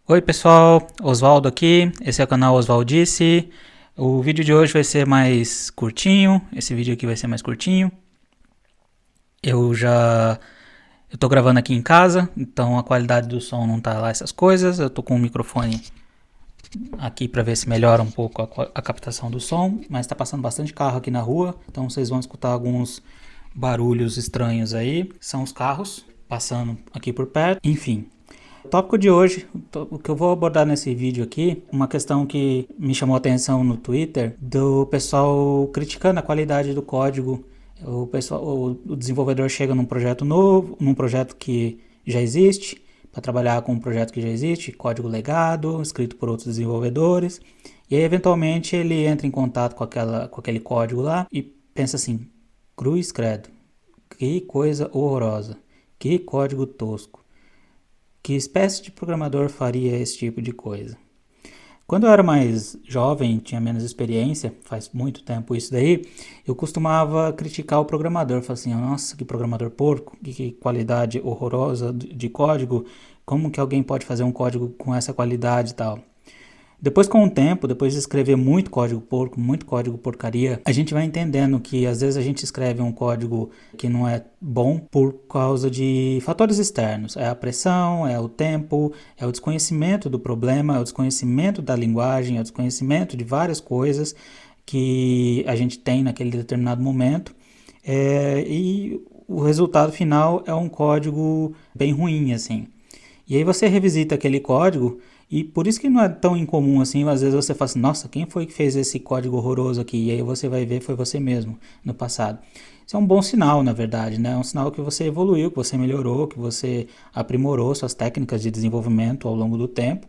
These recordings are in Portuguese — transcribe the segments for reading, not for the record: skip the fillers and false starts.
Oi pessoal, Oswaldo aqui, esse é o canal Oswaldice. O vídeo de hoje vai ser mais curtinho, esse vídeo aqui vai ser mais curtinho. Eu tô gravando aqui em casa, então a qualidade do som não tá lá essas coisas. Eu tô com o microfone aqui para ver se melhora um pouco a captação do som, mas tá passando bastante carro aqui na rua, então vocês vão escutar alguns barulhos estranhos aí. São os carros passando aqui por perto, enfim. O tópico de hoje, o que eu vou abordar nesse vídeo aqui, uma questão que me chamou a atenção no Twitter, do pessoal criticando a qualidade do código. O desenvolvedor chega num projeto novo, num projeto que já existe, para trabalhar com um projeto que já existe, código legado, escrito por outros desenvolvedores, e aí eventualmente ele entra em contato com aquele código lá e pensa assim, cruz credo, que coisa horrorosa, que código tosco. Que espécie de programador faria esse tipo de coisa? Quando eu era mais jovem, tinha menos experiência, faz muito tempo isso daí, eu costumava criticar o programador, falar assim, nossa, que programador porco, que qualidade horrorosa de código, como que alguém pode fazer um código com essa qualidade e tal. Depois, com o tempo, depois de escrever muito código porco, muito código porcaria, a gente vai entendendo que às vezes a gente escreve um código que não é bom por causa de fatores externos. É a pressão, é o tempo, é o desconhecimento do problema, é o desconhecimento da linguagem, é o desconhecimento de várias coisas que a gente tem naquele determinado momento. E o resultado final é um código bem ruim, assim. E aí você revisita aquele código e por isso que não é tão incomum assim, às vezes você fala assim, nossa, quem foi que fez esse código horroroso aqui? E aí você vai ver, foi você mesmo no passado. Isso é um bom sinal, na verdade, né? É um sinal que você evoluiu, que você melhorou, que você aprimorou suas técnicas de desenvolvimento ao longo do tempo.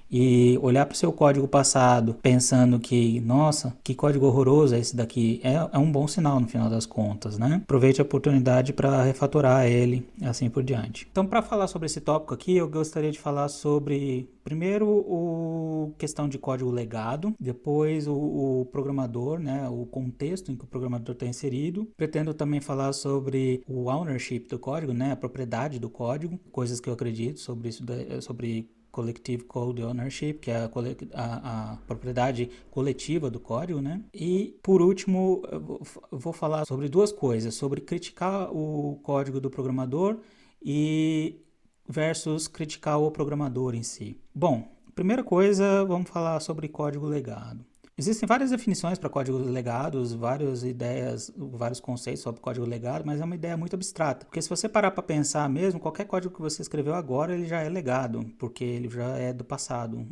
E olhar para o seu código passado pensando que, nossa, que código horroroso é esse daqui, é um bom sinal no final das contas, né? Aproveite a oportunidade para refatorar ele, assim por diante. Então, para falar sobre esse tópico aqui, eu gostaria de falar sobre, primeiro, o questão de código legado, depois o programador, né, o contexto em que o programador está inserido. Pretendo também falar sobre o ownership do código, né, a propriedade do código, coisas que eu acredito sobre isso, sobre Collective Code Ownership, que é a propriedade coletiva do código, né? E, por último, eu vou falar sobre duas coisas, sobre criticar o código do programador e versus criticar o programador em si. Bom, primeira coisa, vamos falar sobre código legado. Existem várias definições para códigos legados, várias ideias, vários conceitos sobre código legado, mas é uma ideia muito abstrata. Porque se você parar para pensar mesmo, qualquer código que você escreveu agora, ele já é legado, porque ele já é do passado.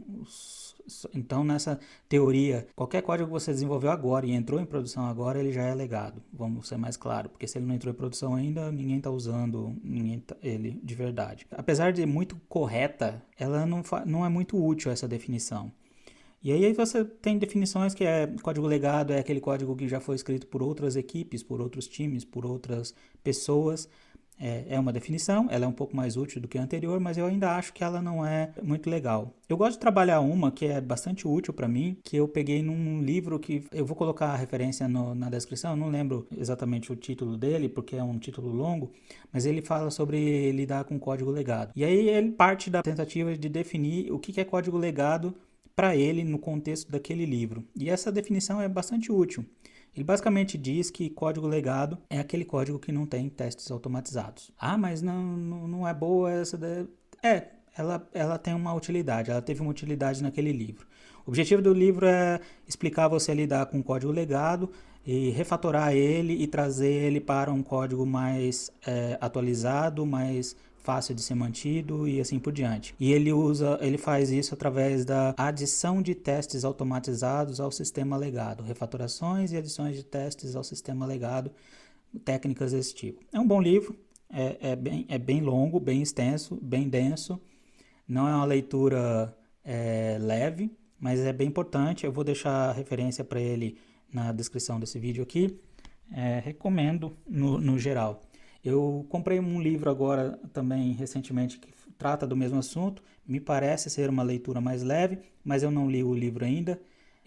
Então, nessa teoria, qualquer código que você desenvolveu agora e entrou em produção agora, ele já é legado. Vamos ser mais claro, porque se ele não entrou em produção ainda, ninguém está usando ele de verdade. Apesar de muito correta, ela não é muito útil essa definição. E aí você tem definições que é código legado, é aquele código que já foi escrito por outras equipes, por outros times, por outras pessoas. É uma definição, ela é um pouco mais útil do que a anterior, mas eu ainda acho que ela não é muito legal. Eu gosto de trabalhar uma que é bastante útil para mim, que eu peguei num livro que eu vou colocar a referência na descrição, eu não lembro exatamente o título dele, porque é um título longo, mas ele fala sobre lidar com código legado. E aí ele parte da tentativa de definir o que é código legado para ele no contexto daquele livro. E essa definição é bastante útil. Ele basicamente diz que código legado é aquele código que não tem testes automatizados. Ah, mas não é boa essa... Ela tem uma utilidade, ela teve uma utilidade naquele livro. O objetivo do livro é explicar você a lidar com código legado e refatorar ele e trazer ele para um código mais atualizado, mais fácil de ser mantido e assim por diante. E ele faz isso através da adição de testes automatizados ao sistema legado, refatorações e adições de testes ao sistema legado, técnicas desse tipo. É um bom livro, é bem longo, bem extenso, bem denso, não é uma leitura leve, mas é bem importante. Eu vou deixar a referência para ele na descrição desse vídeo aqui. Recomendo no geral. Eu comprei um livro agora também recentemente que trata do mesmo assunto. Me parece ser uma leitura mais leve, mas eu não li o livro ainda.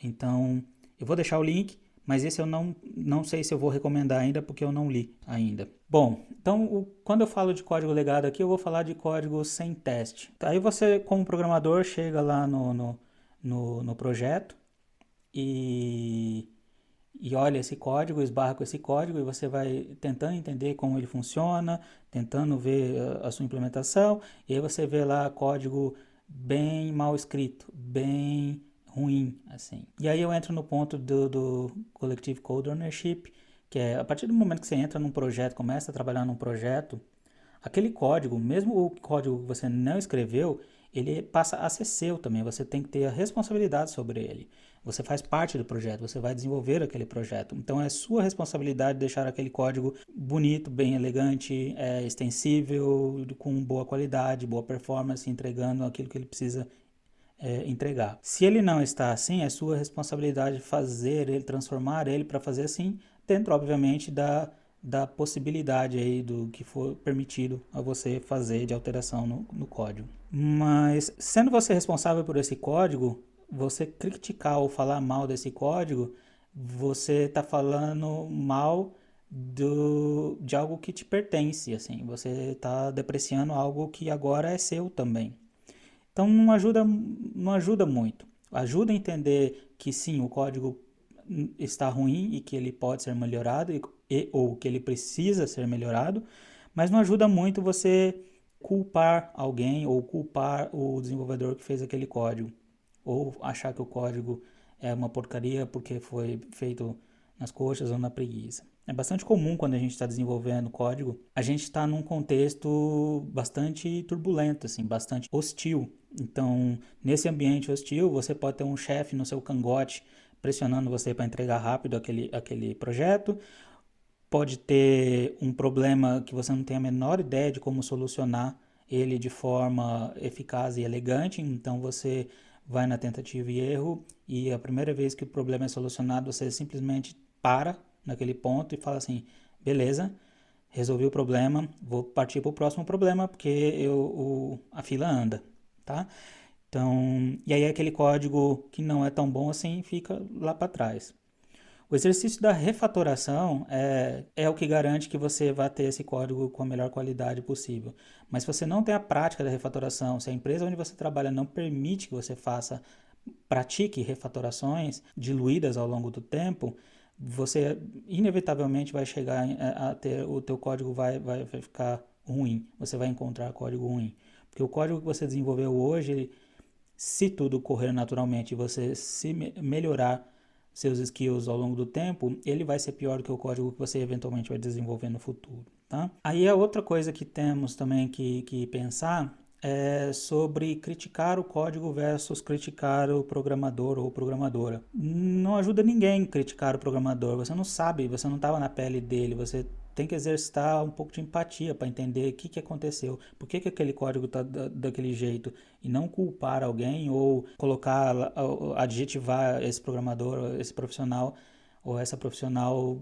Então eu vou deixar o link, mas esse eu não sei se eu vou recomendar ainda porque eu não li ainda. Bom, então quando eu falo de código legado aqui, eu vou falar de código sem teste. Aí você, como programador, chega lá no projeto e, e olha esse código, esbarra com esse código e você vai tentando entender como ele funciona, tentando ver a sua implementação, e aí você vê lá código bem mal escrito, bem ruim, assim. E aí eu entro no ponto do Collective Code Ownership, que é a partir do momento que você entra num projeto, começa a trabalhar num projeto, aquele código, mesmo o código que você não escreveu, ele passa a ser seu também. Você tem que ter a responsabilidade sobre ele. Você faz parte do projeto, você vai desenvolver aquele projeto. Então é sua responsabilidade deixar aquele código bonito, bem elegante, extensível, com boa qualidade, boa performance, entregando aquilo que ele precisa entregar. Se ele não está assim, é sua responsabilidade fazer ele, transformar ele para fazer assim, dentro, obviamente, da possibilidade aí do que for permitido a você fazer de alteração no código. Mas, sendo você responsável por esse código, você criticar ou falar mal desse código, você está falando mal de algo que te pertence, assim. Você está depreciando algo que agora é seu também. Então não ajuda muito. Ajuda a entender que sim, o código está ruim e que ele pode ser melhorado ou que ele precisa ser melhorado, mas não ajuda muito você culpar alguém ou culpar o desenvolvedor que fez aquele código, ou achar que o código é uma porcaria porque foi feito nas coxas ou na preguiça. É bastante comum quando a gente está desenvolvendo código, a gente está num contexto bastante turbulento, assim, bastante hostil. Então, nesse ambiente hostil, você pode ter um chefe no seu cangote pressionando você para entregar rápido aquele projeto. Pode ter um problema que você não tem a menor ideia de como solucionar ele de forma eficaz e elegante, então você vai na tentativa e erro e a primeira vez que o problema é solucionado, você simplesmente para naquele ponto e fala assim, beleza, resolvi o problema, vou partir para o próximo problema porque a fila anda, tá? Então, e aí aquele código que não é tão bom assim fica lá para trás. O exercício da refatoração é o que garante que você vai ter esse código com a melhor qualidade possível. Mas se você não tem a prática da refatoração, se a empresa onde você trabalha não permite que você pratique refatorações diluídas ao longo do tempo, você inevitavelmente vai chegar a ter, o teu código vai ficar ruim, você vai encontrar código ruim. Porque o código que você desenvolveu hoje, se tudo correr naturalmente e você se melhorar seus skills ao longo do tempo, ele vai ser pior do que o código que você eventualmente vai desenvolver no futuro, tá? Aí a outra coisa que temos também que pensar é sobre criticar o código versus criticar o programador ou programadora. Não ajuda ninguém criticar o programador, você não sabe, você não estava na pele dele, você tem que exercitar um pouco de empatia para entender o que aconteceu, por que aquele código está daquele jeito, e não culpar alguém ou colocar, adjetivar esse programador, esse profissional ou essa profissional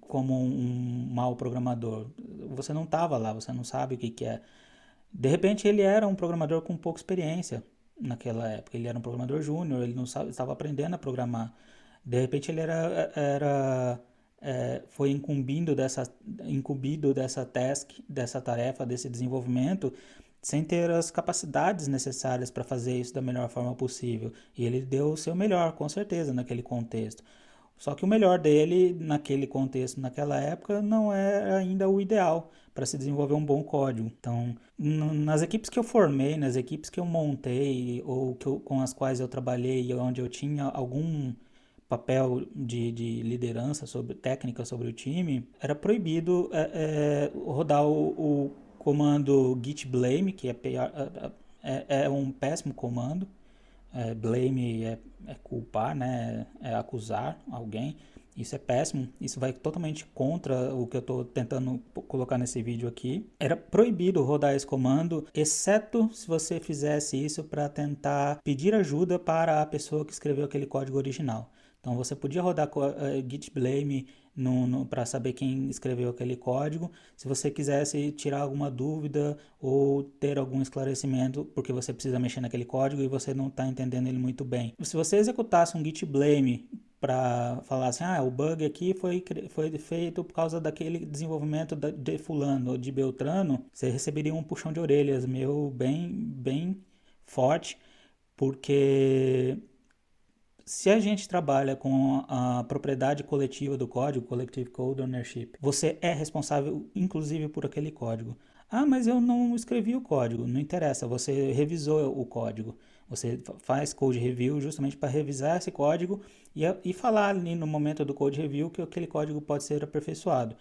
como um mau programador. Você não estava lá, você não sabe o que é. De repente ele era um programador com pouca experiência naquela época, ele era um programador júnior, ele não estava aprendendo a programar. De repente ele foi incumbido dessa task, dessa tarefa, desse desenvolvimento, sem ter as capacidades necessárias para fazer isso da melhor forma possível. E ele deu o seu melhor, com certeza, naquele contexto. Só que o melhor dele, naquele contexto, naquela época, não é ainda o ideal para se desenvolver um bom código. Então, nas equipes que eu formei, nas equipes que eu montei, ou com as quais eu trabalhei, onde eu tinha algum papel de liderança técnica sobre o time, era proibido rodar o comando git blame, que é um péssimo comando. Blame é culpar, né? É acusar alguém. Isso é péssimo, isso vai totalmente contra o que eu estou tentando colocar nesse vídeo aqui. Era proibido rodar esse comando, exceto se você fizesse isso para tentar pedir ajuda para a pessoa que escreveu aquele código original. Então você podia rodar git blame para saber quem escreveu aquele código, se você quisesse tirar alguma dúvida ou ter algum esclarecimento, porque você precisa mexer naquele código e você não está entendendo ele muito bem. Se você executasse um git blame para falar assim, o bug aqui foi feito por causa daquele desenvolvimento de fulano ou de Beltrano, você receberia um puxão de orelhas meu bem forte, porque se a gente trabalha com a propriedade coletiva do código, Collective Code Ownership, você é responsável inclusive por aquele código. Mas eu não escrevi o código. Não interessa, você revisou o código. Você faz code review justamente para revisar esse código e falar ali no momento do code review que aquele código pode ser aperfeiçoado.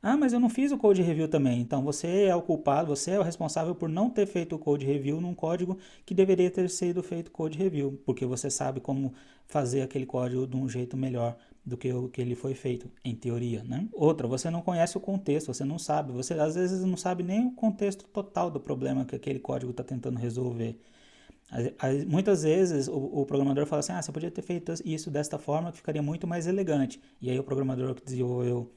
Mas eu não fiz o code review também. Então você é o culpado, você é o responsável por não ter feito o code review num código que deveria ter sido feito code review, porque você sabe como fazer aquele código de um jeito melhor do que o que ele foi feito, em teoria, né? Outra, você não conhece o contexto, você não sabe, você às vezes não sabe nem o contexto total do problema que aquele código está tentando resolver. Muitas vezes o programador fala assim, você podia ter feito isso desta forma que ficaria muito mais elegante. E aí o programador que desenvolveu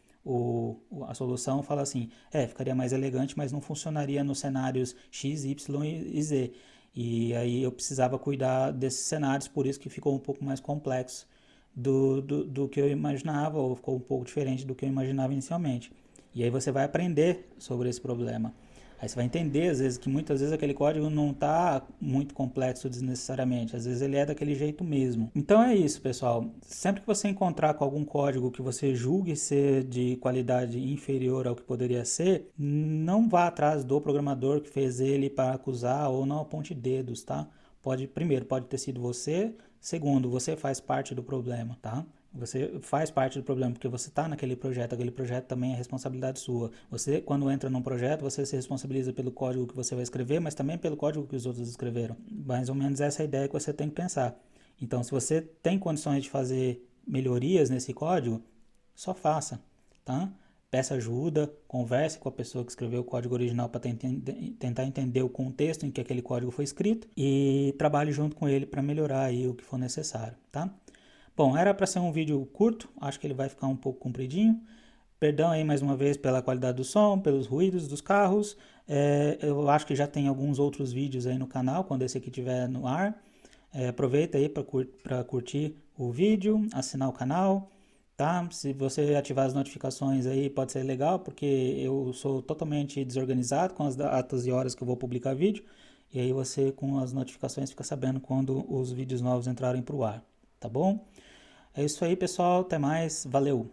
a solução fala assim, ficaria mais elegante, mas não funcionaria nos cenários X, Y e Z. E aí eu precisava cuidar desses cenários, por isso que ficou um pouco mais complexo do que eu imaginava, ou ficou um pouco diferente do que eu imaginava inicialmente. E aí você vai aprender sobre esse problema. Aí você vai entender, às vezes, que muitas vezes aquele código não está muito complexo desnecessariamente. Às vezes ele é daquele jeito mesmo. Então é isso, pessoal. Sempre que você encontrar com algum código que você julgue ser de qualidade inferior ao que poderia ser, não vá atrás do programador que fez ele para acusar ou não aponte dedos, tá? Primeiro, pode ter sido você. Segundo, você faz parte do problema, tá? Você faz parte do problema porque você está naquele projeto, aquele projeto também é responsabilidade sua. Você, quando entra num projeto, você se responsabiliza pelo código que você vai escrever, mas também pelo código que os outros escreveram. Mais ou menos essa é a ideia que você tem que pensar. Então, se você tem condições de fazer melhorias nesse código, só faça, tá? Peça ajuda, converse com a pessoa que escreveu o código original para tentar entender o contexto em que aquele código foi escrito e trabalhe junto com ele para melhorar aí o que for necessário, tá? Bom, era para ser um vídeo curto, acho que ele vai ficar um pouco compridinho. Perdão aí mais uma vez pela qualidade do som, pelos ruídos dos carros. Eu acho que já tem alguns outros vídeos aí no canal, quando esse aqui estiver no ar. Aproveita aí para curtir o vídeo, assinar o canal, tá? Se você ativar as notificações aí pode ser legal, porque eu sou totalmente desorganizado com as datas e horas que eu vou publicar vídeo. E aí você com as notificações fica sabendo quando os vídeos novos entrarem para o ar, tá bom? É isso aí, pessoal. Até mais. Valeu!